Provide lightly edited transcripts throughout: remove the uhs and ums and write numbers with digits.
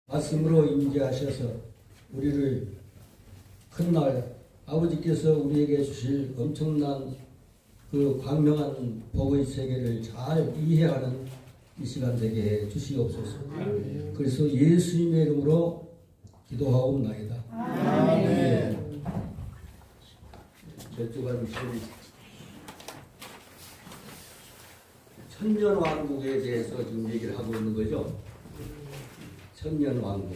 말씀으로 임재하셔서 우리를 큰날 아버지께서 우리에게 주실 엄청난 그 광명한 복의 세계를 잘 이해하는 이 시간 되게 해 주시옵소서. 그래서 예수님의 이름으로 기도하옵나이다. 아멘. 저쪽은 천년왕국에 대해서 지금 얘기를 하고 있는 거죠. 천년왕국.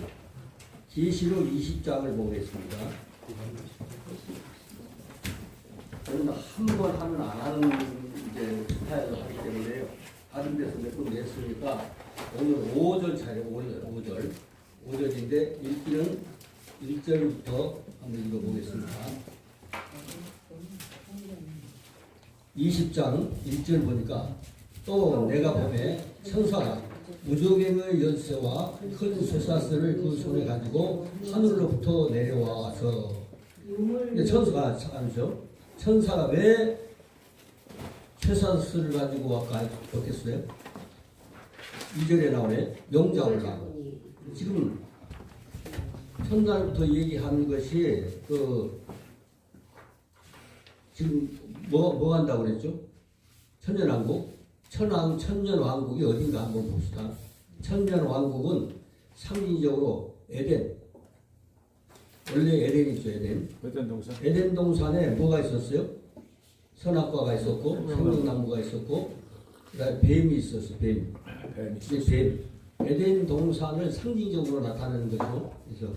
계시록 20장을 보겠습니다. 저는 한 번 하면 안 하는 이제 스타일을 하기 때문에요. 다른 데서 몇 번 냈으니까 오늘 5절 차례, 오늘 5절. 5절인데 읽기는 1절부터 한번 읽어보겠습니다. 20장 1절 보니까 또 내가 보매 천사가 무저갱의 열쇠와 큰 쇠사슬을 그 손에 가지고 하늘로부터 내려와서 천사가 잠시요. 천사가 왜 쇠사슬을 가지고 아까 적겠어요? 2절에 나오네. 명작을 하고 지금 첫날부터 얘기하는 것이 지금 뭐 한다고 그랬죠? 천년왕국? 천년왕국이 어딘가 한번 봅시다. 천년왕국은 상징적으로 에덴. 원래 에덴이죠, 에덴. 에덴 동산에 뭐가 있었어요? 선악과가 있었고, 생명나무가 있었고, 그 다음에 뱀이 있었어요, 뱀. 뱀. 에덴 동산을 상징적으로 나타내는 거죠. 그래서,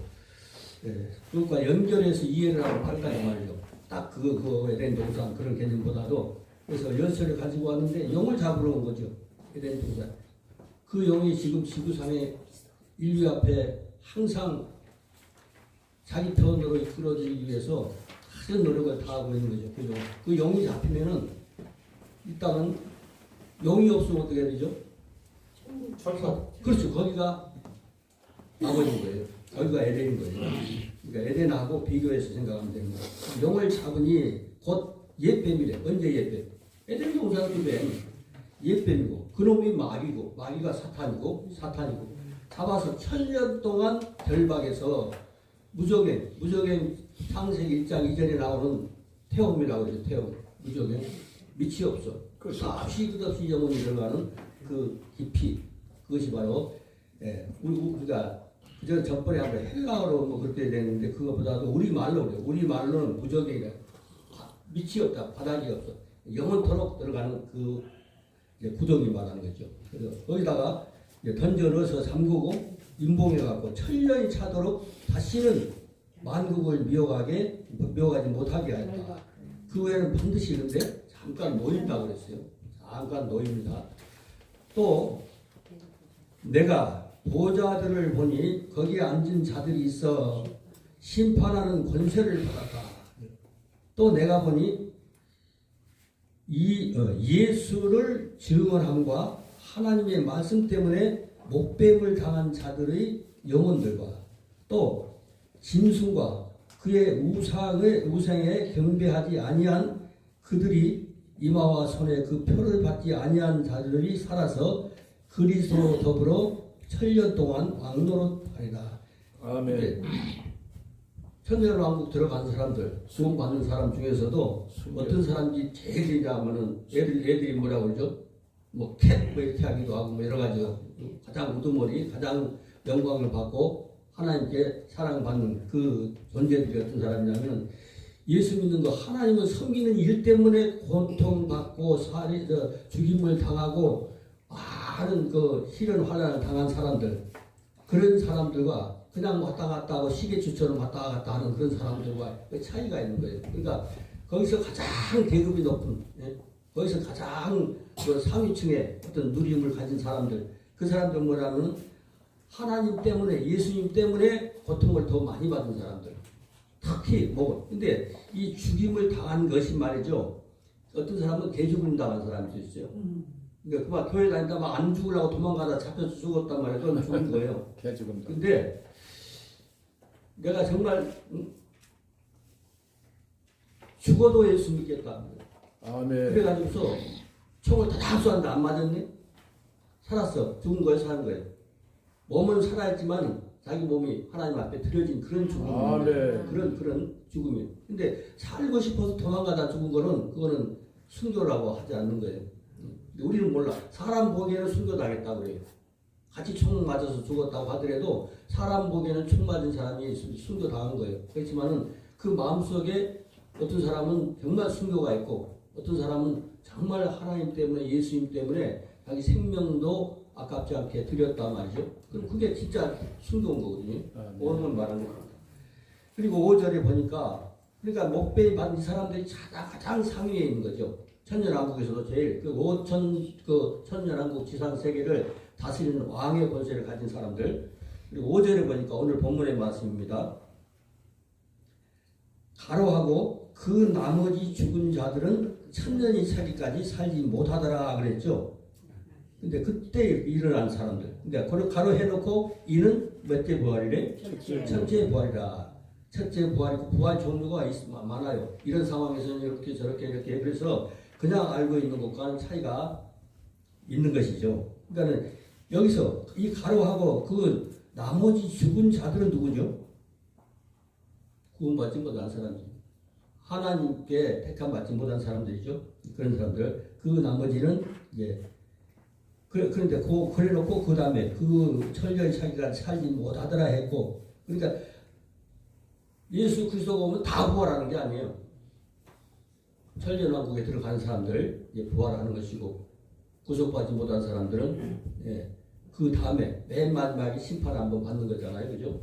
그것과 연결해서 이해를 하고 할까요, 말이죠. 딱 그 에덴 동산 그런 개념보다도 그래서 열쇠를 가지고 왔는데 영을 잡으러 온 거죠. 에덴 동산. 그 영이 지금 지구상의 인류 앞에 항상 자기 편으로 이끌어지기 위해서 큰 노력을 다하고 있는 거죠. 그죠? 그 영이 잡히면은 일단은 영이 없으면 어떻게 해야 되죠? 천사. 그렇죠. 거기가 아버지인 거예요. 거기가 에덴인 거예요. 그러니까 에덴하고 비교해서 생각하면 되는 거예요. 영을 잡으니 곧 옛뱀이래. 언제 옛뱀? 에덴 동산도 뱀. 옛뱀이고 그놈이 마귀고 마귀가 사탄이고 잡아서 1000년 동안 결박해서 무저갱 창세기 1장 2절에 나오는 태움이라고 그러죠. 태움. 무저갱. 밑이 없어. 끝없이 영혼이 들어가는 그 깊이. 그것이 바로 우리가 그저 전번에 한번 헬라어로 뭐 그렇게 되는데 그거보다도 우리말로 그래요. 우리말로는 무저갱이라. 밑이 없다. 바닥이 없어. 영원토록 들어가는 그 구덩이 말하는 거죠. 그래서 거기다가 던져 넣어서 잠그고 임봉해갖고 1000년이 차도록 다시는 만국을 미워가지 못하게 하였다. 그 외에는 반드시 있는데 잠깐 놓인다고 그랬어요. 잠깐 놓입니다. 또 내가 보좌들을 보니 거기에 앉은 자들이 있어 심판하는 권세를 받았다. 또 내가 보니 예수를 증언함과 하나님의 말씀 때문에 목뱀을 당한 자들의 영혼들과 또 짐승과 그의 우상에 경배하지 아니한 그들이 이마와 손에 그 표를 받지 아니한 자들이 살아서 그리스도로 더불어 1000년 동안 왕노릇하리라. 아멘. 천년왕국 들어간 사람들, 수용받는 사람 중에서도 어떤 사람이 제일이냐 하면은 애들이 뭐라고 그러죠? 뭐 이렇게 하기도 하고 뭐 여러 가지 가장 우두머리, 가장 영광을 받고 하나님께 사랑받는 그 존재들이 어떤 사람이냐면 예수 믿는 거 하나님을 섬기는 일 때문에 고통받고 죽임을 당하고 많은 그 희련 환난을 당한 사람들, 그런 사람들과 그냥 왔다 갔다 하고 시계추처럼 왔다 갔다 하는 그런 사람들과 차이가 있는 거예요. 그러니까 거기서 가장 계급이 높은, 거기서 가장 그 상위층의 어떤 누림을 가진 사람들, 그 사람들 뭐라면 하나님 때문에, 예수님 때문에 고통을 더 많이 받은 사람들. 특히 근데 이 죽임을 당한 것이 말이죠. 어떤 사람은 개죽음 당한 사람도 있어요. 그러니까 그만 교회 다니다 막 안 죽으려고 도망가다 잡혀서 죽었단 말이에요. 그건 죽은 거예요. 개죽음. 근데 내가 정말 죽어도 예수 믿겠다. 아멘. 그래가지고서 총을 다 쏘았는데 안 맞았네. 살았어. 죽은 거예요, 사는 거예요. 몸은 살아있지만 자기 몸이 하나님 앞에 드려진 그런 죽음이 아, 네. 그런 죽음이에요. 근데 살고 싶어서 도망가다 죽은 거는 그거는 순교라고 하지 않는 거예요. 근데 우리는 몰라. 사람 보기에는 순교당했다고 그래요. 같이 총 맞아서 죽었다고 하더라도 사람 보기에는 총 맞은 사람이 순교당한 거예요. 그렇지만은 그 마음속에 어떤 사람은 정말 순교가 있고 어떤 사람은 정말 하나님 때문에 예수님 때문에 자기 생명도 아깝지 않게 드렸단 말이죠. 그럼 그게 진짜 순교인 거거든요. 오늘 말하는 겁니다. 그리고 5절에 보니까 그러니까 목배임 받은 사람들이 가장 상위에 있는 거죠. 천년왕국에서도 제일 그 천년왕국 지상 세계를 다스리는 왕의 권세를 가진 사람들. 그리고 5절에 보니까 오늘 본문의 말씀입니다. 가로하고 그 나머지 죽은 자들은 천년이 차기까지 살지 못하더라 그랬죠. 근데 그때 일어난 사람들. 그러니까 가로 해놓고 이는 몇 째 부활이래? 첫째 부활이라. 첫째 부활이고 부활 종류가 많아요. 이런 상황에서는 이렇게 저렇게 이렇게 그래서 그냥 알고 있는 것과는 차이가 있는 것이죠. 그러니까 여기서 이 가로하고 그 나머지 죽은 자들은 누구죠? 구원받지 못한 사람이죠. 하나님께 택함 받지 못한 사람들이죠. 그런 사람들. 그 나머지는 이제 그런데 그래놓고 그 다음에 그 천년이 차기가 살지 못하더라 했고, 그러니까 예수 그리스도가 오면 다 부활하는 게 아니에요. 천년왕국에 들어가는 사람들 부활하는 것이고, 구속받지 못한 사람들은 그 다음에 맨 마지막에 심판을 한번 받는 거잖아요, 그죠?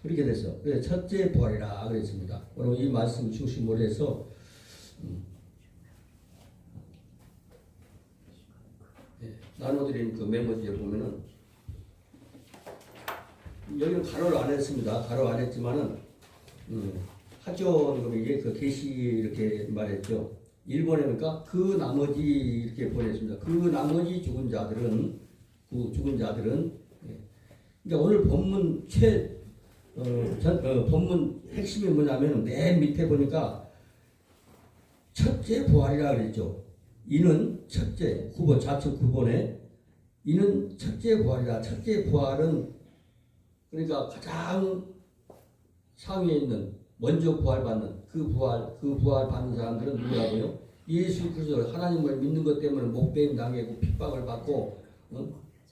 그렇게 돼서 그래서 첫째 부활이라 그랬습니다. 오늘 이 말씀 중심으로 해서 나눠드린 그 메모지에 보면은 여기는 가로를 안 했습니다. 가로 안 했지만은 하존 이게 그 계시 이렇게 말했죠. 일본에 보니까 그 나머지 이렇게 보냈습니다. 그 나머지 죽은 자들은 그러니까 오늘 본문 본문 핵심이 뭐냐면 맨 밑에 보니까 첫째 부활이라 그랬죠. 이는 첫째 구본 좌측 구본에 이는 첫째 부활이라. 첫째 부활은 그러니까 가장 상위에 있는 먼저 부활받는 그 부활 받는 사람들은 누구라고요? 예수 그리스도 하나님을 믿는 것 때문에 목배임 당하고 핍박을 받고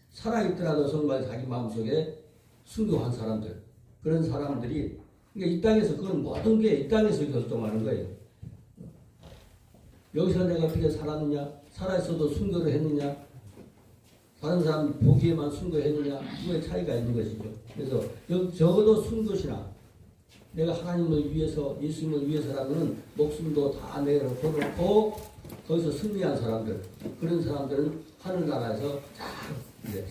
살아있더라도 정말 자기 마음속에 순교한 사람들, 그런 사람들이 그러니까 이 땅에서 그건 모든 게 이 땅에서 결정하는 거예요. 여기서 내가 어떻게 살았느냐, 살아있어도 순교를 했느냐, 다른 사람 보기에만 순교했느냐, 그거의 차이가 있는 것이죠. 그래서 적어도 순교시나 내가 하나님을 위해서 예수님을 위해서라면 목숨도 다 내놓고 거기서 승리한 사람들, 그런 사람들은 하늘나라에서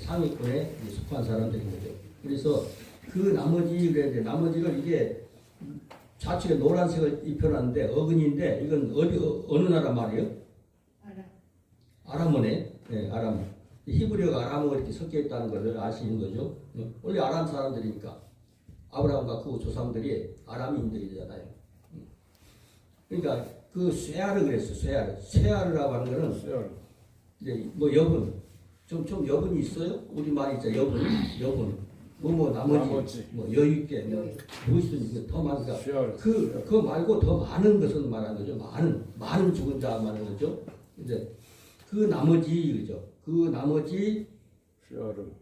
상위권에 속한 사람들인 거죠. 그래서 그 나머지를 이게 좌측에 노란색을 입혀놨는데 어근인데 이건 어느 나라 말이에요? 아람어네. 네, 아람. 히브리어가 아람어가 이렇게 섞여 있다는 것을 아시는 거죠. 원래 아람 사람들이니까 아브라함과 그 조상들이 아람인들이잖아요. 그러니까 그 쇠아르 그랬어. 쇠아르라고 하는 거는 이제 뭐 여분 좀 여분이 있어요? 우리 말이 있죠. 여분 나머지 뭐 여유 있게 무엇이든지 더 많으니까 그거 말고 더 많은 것은 말하는 거죠. 많은 죽은 자 말하는 거죠. 이제 그 나머지 그죠. 그 나머지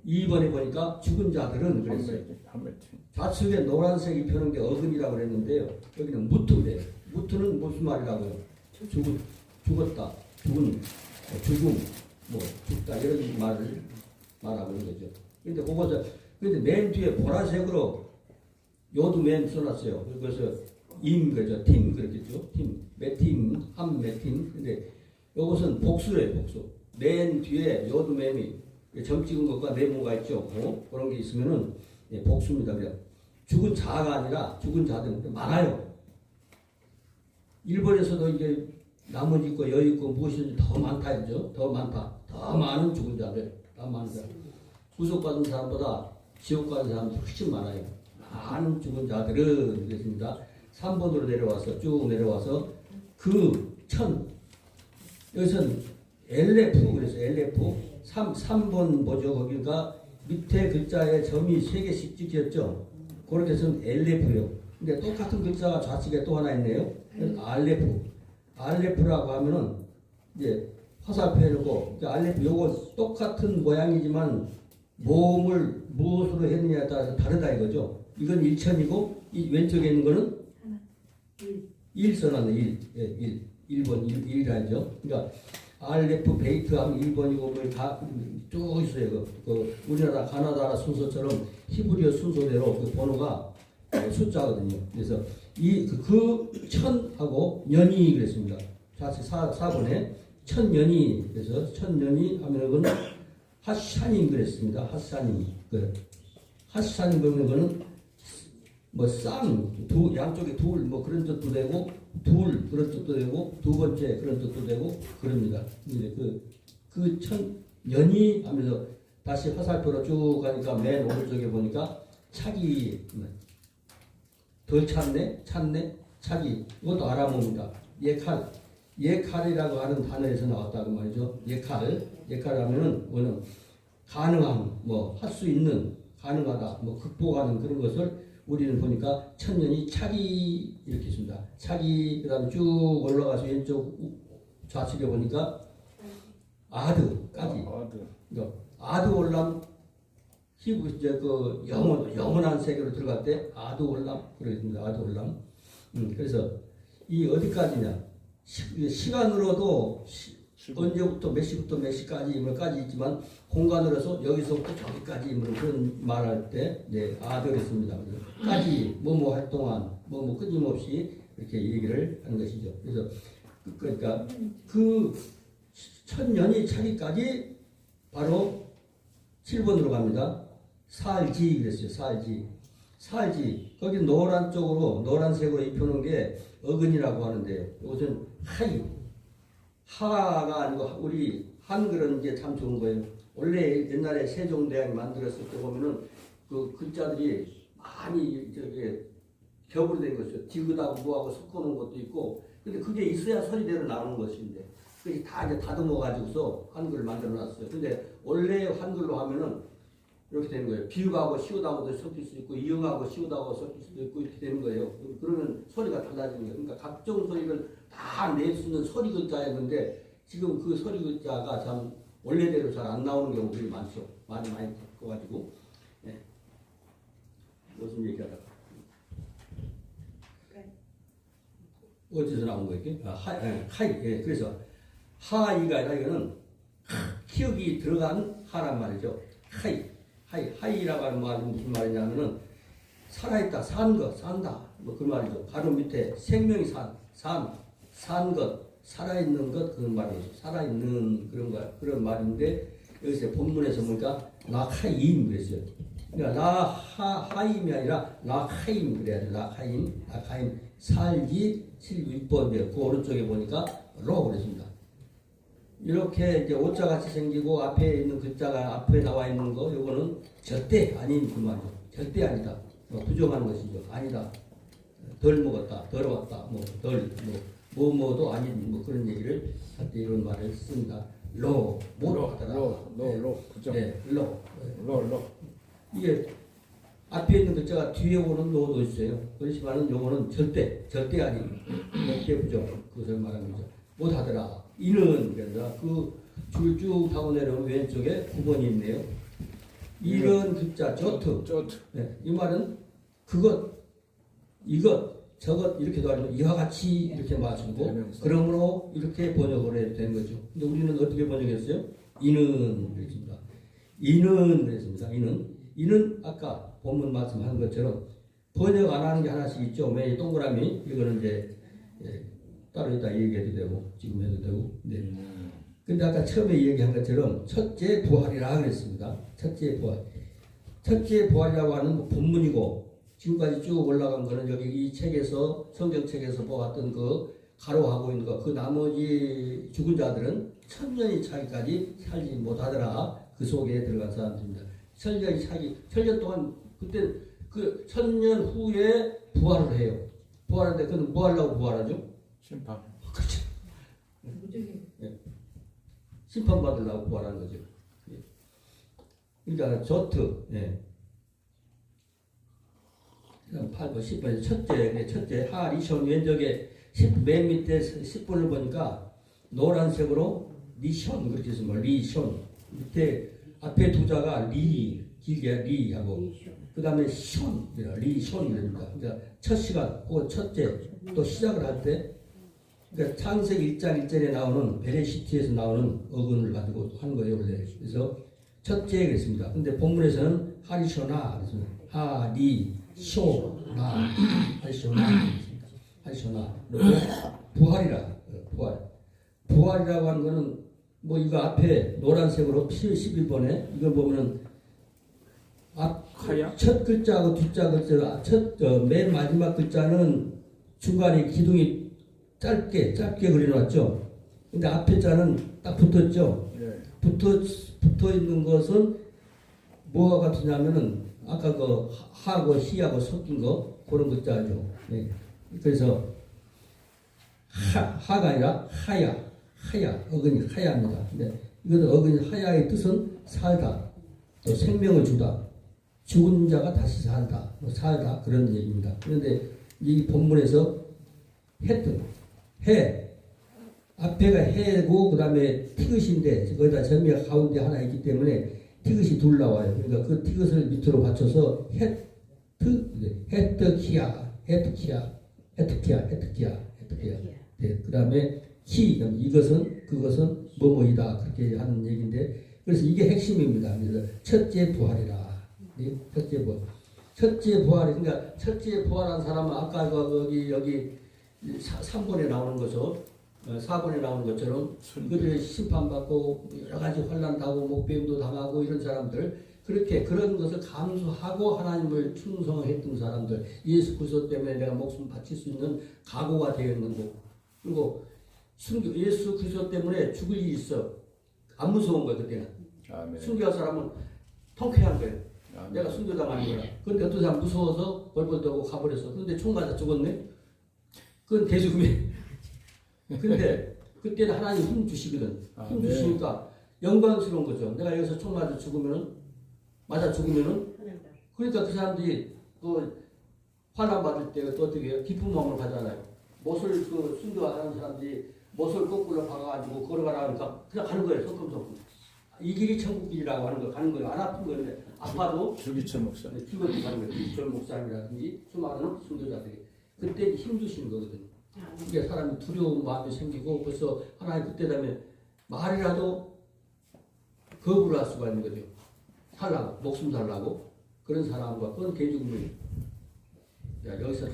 2번에 보니까 죽은 자들은 그랬어요. 좌측에 노란색 입혀놓은 게 어근이라고 그랬는데요. 여기는 무트래요. 무트는 무슨 말이라고요? 죽었다, 죽음, 뭐 죽다 이런 말을 말하고 있는 거죠. 근데 맨 뒤에 보라색으로 요도 맨 써놨어요. 그래서 그죠. 팀 그렇겠죠. 몇 팀, 몇 팀. 근데 요것은 복수래요, 복수. 맨 뒤에 요도 맨이 점 찍은 것과 네모가 있죠. 그런 게 있으면은 복수입니다. 그냥 죽은 자가 아니라 죽은 자들 많아요. 일본에서도 이제 나머지 있고 여유 있고 무엇이든지 더 많다 이죠. 더 많은 죽은 자들, 더 많은 사람. 구속받은 사람보다 지옥 가는 사람이 훨씬 많아요. 많은 죽은 자들은 그랬습니다. 3번으로 내려와서 쭉 내려와서 여기서는 LF 그래서 LF 3번 뭐죠? 거기가 밑에 글자에 점이 3개씩 찍혔죠. 그렇게 해서 LF요. 근데 똑같은 글자가 좌측에 또 하나 있네요. RF. RF라고 하면은 이제 화살표 해놓고 RF 요거 똑같은 모양이지만 모음을 무엇으로 했느냐에 따라서 다르다 이거죠. 이건 1천이고 이 왼쪽에 있는 거는 1 써놨네. 1. 예, 1번 1이라죠. 그러니까 RF 베이트 하면 1번이고 다쭉 있어요. 그 우리나라 가나다라 순서처럼 히브리어 순서대로 그 번호가 숫자거든요. 그래서 그 천하고 년이 그랬습니다. 좌측 4번에 천년이 그래서 천년이 하면 그건 핫샤님 그랬습니다. 핫샤님 핫샤님 그러면 그거는 뭐 양쪽에 둘 뭐 그런 뜻도 되고 둘 그런 뜻도 되고 두 번째 그런 뜻도 되고 그럽니다. 근데 그 천년이 하면서 다시 화살표로 쭉 가니까 맨 오른쪽에 보니까 차기 덜 찾네 차기 이것도 알아봅니다. 예칼이라고 하는 단어에서 나왔다고 말이죠. 예칼하면은 뭐는 가능함 뭐 할 수 있는 가능하다 뭐 극복하는 그런 것을 우리는 보니까 천년이 차기 이렇게 있습니다. 차기 그다음에 쭉 올라가서 왼쪽 좌측에 보니까 아드까지. 그러니까 아드 올람 히브 이제 그 영원한 세계로 들어갈 때 아드 올람 그러겠습니다. 아드 올람. 그래서 이 어디까지냐 시간으로도 언제부터 몇 시부터 몇 시까지 뭐까지 있지만 공간으로서 여기서부터 저기까지 뭐 그런 말할 때 아들 했습니다. 까지 뭐뭐 할 동안 뭐뭐 끊임없이 이렇게 얘기를 하는 것이죠. 그래서 그러니까 그 천년이 차기까지 바로 7번으로 갑니다. 살지 그랬어요. 살지 거기 노란 쪽으로 노란색으로 입혀놓은 게 어근이라고 하는데요. 이것은 하가 아니고 우리 한글은 이제 참 좋은 거예요. 원래 옛날에 세종대왕이 만들었을 때 보면은 그 글자들이 많이 저기 겹으로 된 것이죠. 디귿하고 뭐하고 섞어놓은 것도 있고, 근데 그게 있어야 소리대로 나오는 것인데, 그게 다 이제 다듬어 가지고서 한글을 만들어놨어요. 근데 원래 한글로 하면은 이렇게 되는 거예요. 비읍하고 시옷하고도 섞일 수 있고, 이응하고 시옷하고 섞일 수도 있고 이렇게 되는 거예요. 그러면 소리가 달라지는 거예요. 그러니까 각종 소리를 다 낼 수 있는 소리 글자였는데 지금 그 소리 글자가 참 원래대로 잘 안 나오는 경우들이 많죠. 많이 바꿔가지고. 네. 무슨 얘기하다가 어디서 나온 거예요? 하이. 그래서 하이가 아니라 이거는 키읔이 들어간 하란 말이죠. 하이라고 하는 말은 무슨 말이냐면은 살아있다, 산다, 뭐 그 말이죠. 바로 밑에 생명이 산 것, 살아있는 것 그런 말이죠. 살아있는 그런 말인데 여기서 본문에서 보니까 라카임 그랬어요. 그러니까 라하임이 아니라 라카임 그래야 돼. 라카임 살기 6번 그 오른쪽에 보니까 로 그랬습니다. 이렇게 이제 오자 같이 생기고 앞에 있는 글자가 앞에 나와 있는 거 요거는 절대 아닌 그 말이죠. 절대 아니다. 부정하는 것이죠. 아니다. 덜 먹었다. 더러웠다. 뭐도 아닌 뭐 그런 얘기를 할 때 이런 말을 씁니다. 뭐로 하더라. 그죠? 네, 로. 이게 앞에 있는 글자가 뒤에 오는 노도 있어요. 그렇지만은 요거는 절대 아닌 절대 부정 그것을 말하는 거죠. 못하더라. 이는 그래서 그 줄 쭉 타고 내려오면 왼쪽에 9번이 있네요. 이런 글자 조트. 네, 이 말은 그것, 이것, 저것 이렇게도 아니고 이와 같이 이렇게 맞추고 그러므로 이렇게 번역을 해도 되는 거죠. 근데 우리는 어떻게 번역했어요? 이는 그랬습니다. 이는 아까 본문 말씀한 것처럼 번역 안 하는 게 하나씩 있죠. 매 동그라미 이거는 이제 따로 있다 얘기해도 되고 지금 해도 되고. 네. 근데 아까 처음에 얘기한 것처럼 첫째 부활이라 그랬습니다. 첫째 부활이라고 하는 본문이고 지금까지 쭉 올라간 거는 여기 이 책에서 성경책에서 보았던 그 가로하고 있는 거 그 나머지 죽은 자들은 천년이 차기까지 살지 못하더라. 그 속에 들어간 사람들입니다. 천년 동안 그때 그 천년 후에 부활을 해요. 부활하는데 그는 뭐 하려고 부활하죠? 심판. 그렇죠. 네. 심판받으려고 부활하는 거죠. 그러니까 조트, 예. 8번, 10번, 첫째, 하, 리션, 왼쪽에 맨 밑에 10번을 보니까 노란색으로 리션, 그렇게 있습니다. 리션. 밑에 앞에 두 자가 리, 길게 리하고, 그 다음에 션, 리션입니다. 그러니까 첫 시간, 그 첫째, 또 시작을 할 때, 그러니까 창세기 1장 1절에 나오는 베레시티에서 나오는 어근을 가지고 하는 거예요, 원래. 그래서 첫째 그랬습니다. 근데 본문에서는 하리쇼나, 하리쇼나, 하리쇼나. 그리고 부활이라, 부활이라고 하는 거는 뭐 이거 앞에 노란색으로 11번에 이걸 보면은 첫 글자하고 뒷자 글자, 맨 마지막 글자는 중간에 기둥이 짧게 그려놨죠. 근데 앞에 자는 딱 붙었죠. 네. 붙어 있는 것은 뭐가 같으냐면은 아까 그 하고 히하고 섞인 거 그런 글자죠. 네. 그래서 하가 아니라 하야 어근이 하야입니다. 근데 이것은 어근이 하야의 뜻은 살다, 또 생명을 주다, 죽은 자가 다시 살다, 그런 얘기입니다. 그런데 이 본문에서 해 앞에가 해고 그 다음에 티귿인데 거기다 점미가 가운데 하나 있기 때문에 티귿이 둘 나와요. 그러니까 그 티귿을 밑으로 받쳐서 헤트키아. 네, 그 다음에 키, 그것은 뭐뭐이다 그렇게 하는 얘기인데 그래서 이게 핵심입니다. 그래서 첫째 부활이라. 네, 첫째 부활이 그러니까 첫째 부활한 사람은 아까 여기 3번에 나오는 거죠. 4번에 나오는 것처럼 그들이 심판받고 여러 가지 환난 당하고 목배임도 당하고 이런 사람들 그런 것을 감수하고 하나님을 충성했던 사람들 예수 그리스도 때문에 내가 목숨 바칠 수 있는 각오가 되어 있는 거 그리고 예수 그리스도 때문에 죽을 일이 있어 안 무서운 거야 그때는. 아멘. 순교한 사람은 통쾌한 거예요. 아멘. 내가 순교당하는 거야. 그런데 어떤 사람 무서워서 벌벌 떨고 가버렸어. 그런데 총 맞아 죽었네. 그건 대죽음이에요. 근데 그때는 하나님 힘 주시거든. 힘 주시니까 영광스러운 거죠. 내가 여기서 총 맞아 죽으면은 그러니까 그 사람들이 그 환난 받을 때 또 어떻게 해요? 기쁜 마음으로 가잖아요. 못을 그 순교하는 사람들이 못을 거꾸로 박아가지고 걸어가라니까 그냥 가는 거예요. 성큼성큼. 이 길이 천국 길이라고 하는 거 가는 거예요. 안 아픈 거예요. 아파도 줄기천 목사. 죽어도 가는 거예요. 줄기천 목사님이라든지 수많은 순교자들이 그때 힘 주시는 거거든요. 이게 사람이 두려운 마음이 생기고 벌써 하나님 그때 되면 말이라도 거부를 할 수가 있는 거죠. 살라고 목숨 살라고 그런 사람과 그건 개죽음이에요. 여기서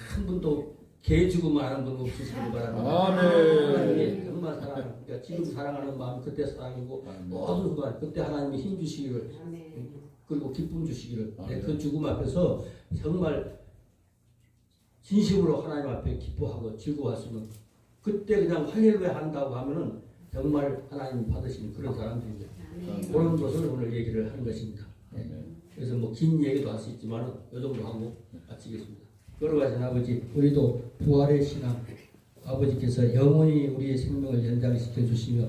한 분도 개죽음 하는 분 없으시길 바랍니다. 하나님이 정말 사랑, 그러니까 지금 사랑하는 마음 그때 사랑이고 모든 순간 그때 하나님이 힘 주시기를 그리고 기쁨 주시기를 그 죽음 앞에서 정말 진심으로 하나님 앞에 기뻐하고 즐거웠으면 그때 그냥 할렐루야 한다고 하면은 정말 하나님 받으시는 그런 사람들이죠. 그런 것을 오늘 얘기를 하는 것입니다. 네. 그래서 뭐 긴 얘기도 할 수 있지만 이 정도 하고 마치겠습니다. 걸어가신 아버지, 우리도 부활의 신앙, 아버지께서 영원히 우리의 생명을 연장시켜 주시며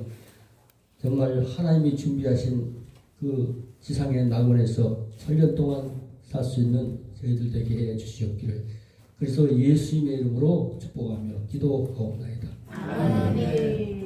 정말 하나님이 준비하신 그 지상의 낙원에서 천년 동안 살 수 있는 저희들 되게 해 주시옵기를 그래서 예수님의 이름으로 축복하며 기도하옵나이다. 아멘.